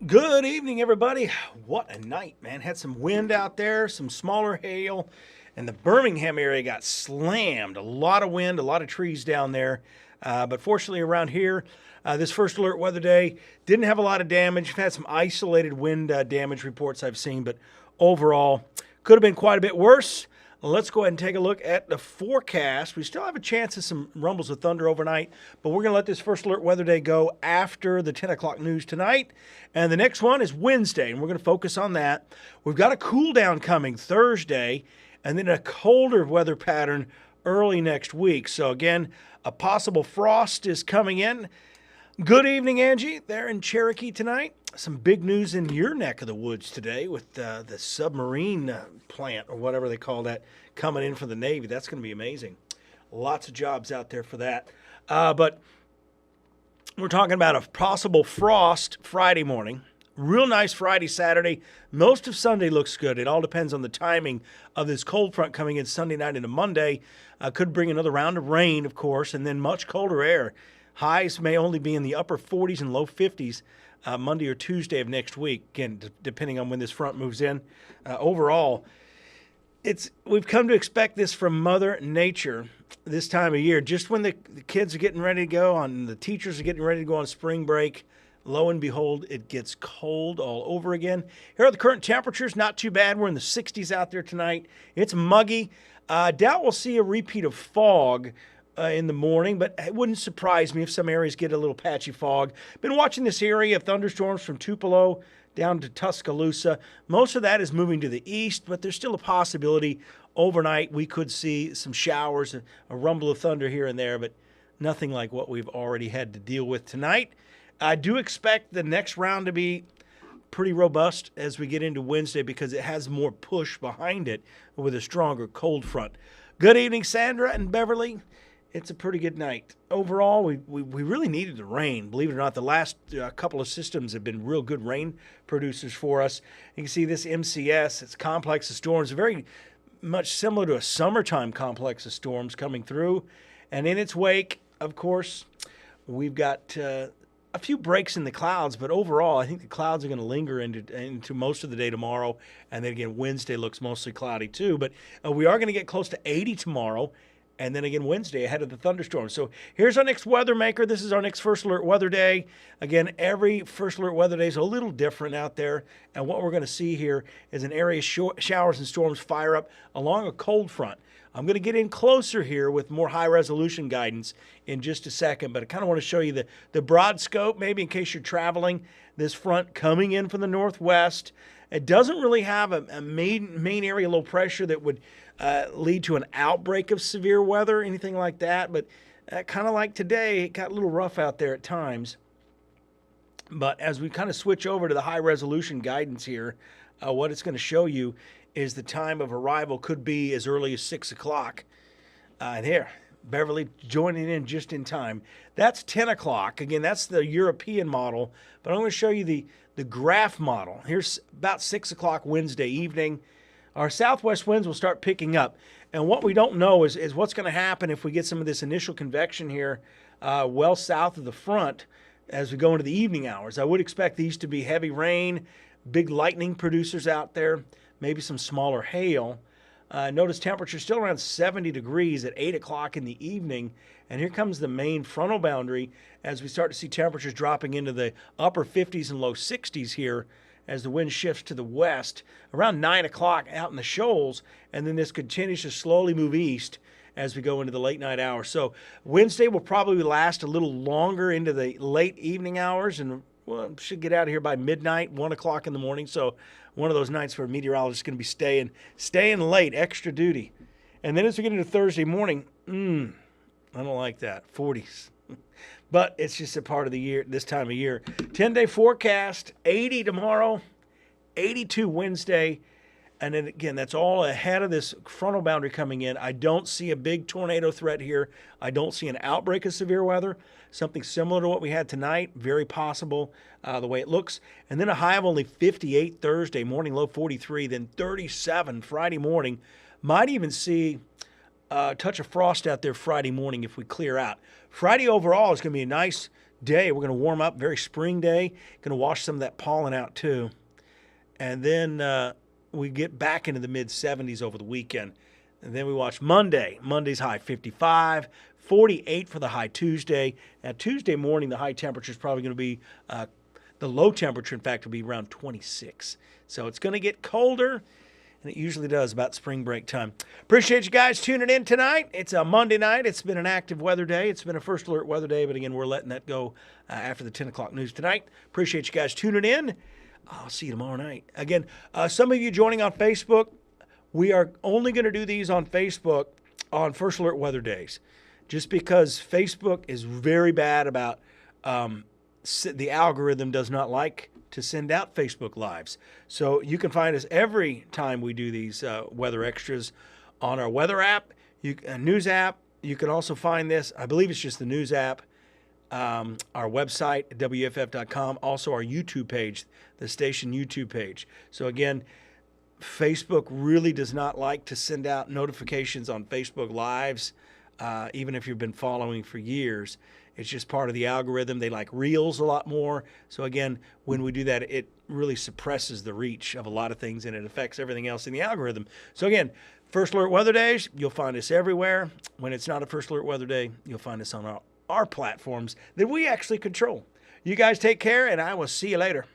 Good evening, everybody. What a night, man. Had some wind out there, some smaller hail, and the Birmingham area got slammed. A lot of wind, a lot of trees down there. But fortunately, around here, this first alert weather day didn't have a lot of damage. We've had some isolated wind damage reports I've seen, but overall, could have been quite a bit worse. Let's go ahead and take a look at the forecast. We still have a chance of some rumbles of thunder overnight, but we're going to let this first alert weather day go after the 10 o'clock news tonight. And the next one is Wednesday, and we're going to focus on that. We've got a cool down coming Thursday, and then a colder weather pattern early next week. So again, a possible frost is coming in. Good evening, Angie. There in Cherokee tonight. Some big news in your neck of the woods today with the submarine plant, or whatever they call that, coming in for the Navy. That's going to be amazing. Lots of jobs out there for that. But we're talking about a possible frost Friday morning. Real nice Friday, Saturday. Most of Sunday looks good. It all depends on the timing of this cold front coming in Sunday night into Monday. Could bring another round of rain, of course, and then much colder air. Highs may only be in the upper 40s and low 50s Monday or Tuesday of next week, again, depending on when this front moves in. Overall, we've come to expect this from Mother Nature this time of year. Just when the kids are getting ready to go, the teachers are getting ready to go on spring break, lo and behold, it gets cold all over again. Here are the current temperatures. Not too bad. We're in the 60s out there tonight. It's muggy. Doubt we'll see a repeat of fog in the morning, but it wouldn't surprise me if some areas get a little patchy fog. Been watching this area of thunderstorms from Tupelo down to Tuscaloosa. Most of that is moving to the east, but there's still a possibility overnight we could see some showers, a rumble of thunder here and there, but nothing like what we've already had to deal with tonight. I do expect the next round to be pretty robust as we get into Wednesday because it has more push behind it with a stronger cold front. Good evening, Sandra and Beverly. It's a pretty good night. Overall, we really needed the rain. Believe it or not, the last couple of systems have been real good rain producers for us. You can see this MCS, it's complex of storms, very much similar to a summertime complex of storms coming through. And in its wake, of course, we've got a few breaks in the clouds, but overall, I think the clouds are going to linger into most of the day tomorrow. And then again, Wednesday looks mostly cloudy too. But we are going to get close to 80 tomorrow. And then again, Wednesday ahead of the thunderstorm. So here's our next weather maker. This is our next first alert weather day. Again, every first alert weather day is a little different out there. And what we're going to see here is an area showers and storms fire up along a cold front. I'm going to get in closer here with more high resolution guidance in just a second, but I kind of want to show you the broad scope, maybe in case you're traveling. This front coming in from the northwest. It doesn't really have a main area low pressure that would lead to an outbreak of severe weather, anything like that. But kind of like today, it got a little rough out there at times. But as we kind of switch over to the high resolution guidance here, what it's going to show you is the time of arrival could be as early as 6 o'clock. And here, Beverly joining in just in time. That's 10 o'clock. Again, that's the European model. But I'm going to show you the graph model. Here's about 6 o'clock Wednesday evening. Our southwest winds will start picking up. And what we don't know is what's going to happen if we get some of this initial convection here well south of the front as we go into the evening hours. I would expect these to be heavy rain, big lightning producers out there, maybe some smaller hail. Notice temperature still around 70 degrees at 8 o'clock in the evening. And here comes the main frontal boundary as we start to see temperatures dropping into the upper 50s and low 60s here as the wind shifts to the west around 9 o'clock out in the shoals. And then this continues to slowly move east as we go into the late night hours. So Wednesday will probably last a little longer into the late evening hours and should get out of here by midnight, 1 o'clock in the morning. So one of those nights where a meteorologist is going to be staying late, extra duty. And then as we get into Thursday morning, I don't like that, 40s. But it's just a part of the year, this time of year. 10-day forecast, 80 tomorrow, 82 Wednesday. And then again, that's all ahead of this frontal boundary coming in. I don't see a big tornado threat here. I don't see an outbreak of severe weather. Something similar to what we had tonight, very possible the way it looks. And then a high of only 58 Thursday, morning low 43, then 37 Friday morning. Might even see a touch of frost out there Friday morning if we clear out. Friday overall is going to be a nice day. We're going to warm up, very spring day. Going to wash some of that pollen out too. And then we get back into the mid 70s over the weekend. And then we watch Monday. Monday's high 55, 48 for the high Tuesday. Now, Tuesday morning, the high temperature is probably going to be, the low temperature, in fact, will be around 26. So it's going to get colder, and it usually does about spring break time. Appreciate you guys tuning in tonight. It's a Monday night. It's been an active weather day. It's been a first alert weather day, but again, we're letting that go after the 10 o'clock news tonight. Appreciate you guys tuning in. I'll see you tomorrow night. Again, some of you joining on Facebook, we are only going to do these on Facebook on First Alert Weather Days, just because Facebook is very bad about the algorithm does not like to send out Facebook Lives. So you can find us every time we do these weather extras on our weather app, news app. You can also find this, I believe it's just the news app, our website, WFF.com, also our YouTube page, the station YouTube page. So again, Facebook really does not like to send out notifications on Facebook Lives, even if you've been following for years. It's just part of the algorithm. They like Reels a lot more. So again, when we do that, it really suppresses the reach of a lot of things, and it affects everything else in the algorithm. So again, First Alert Weather Days, you'll find us everywhere. When it's not a First Alert Weather Day, you'll find us on our platforms that we actually control. You guys take care, and I will see you later.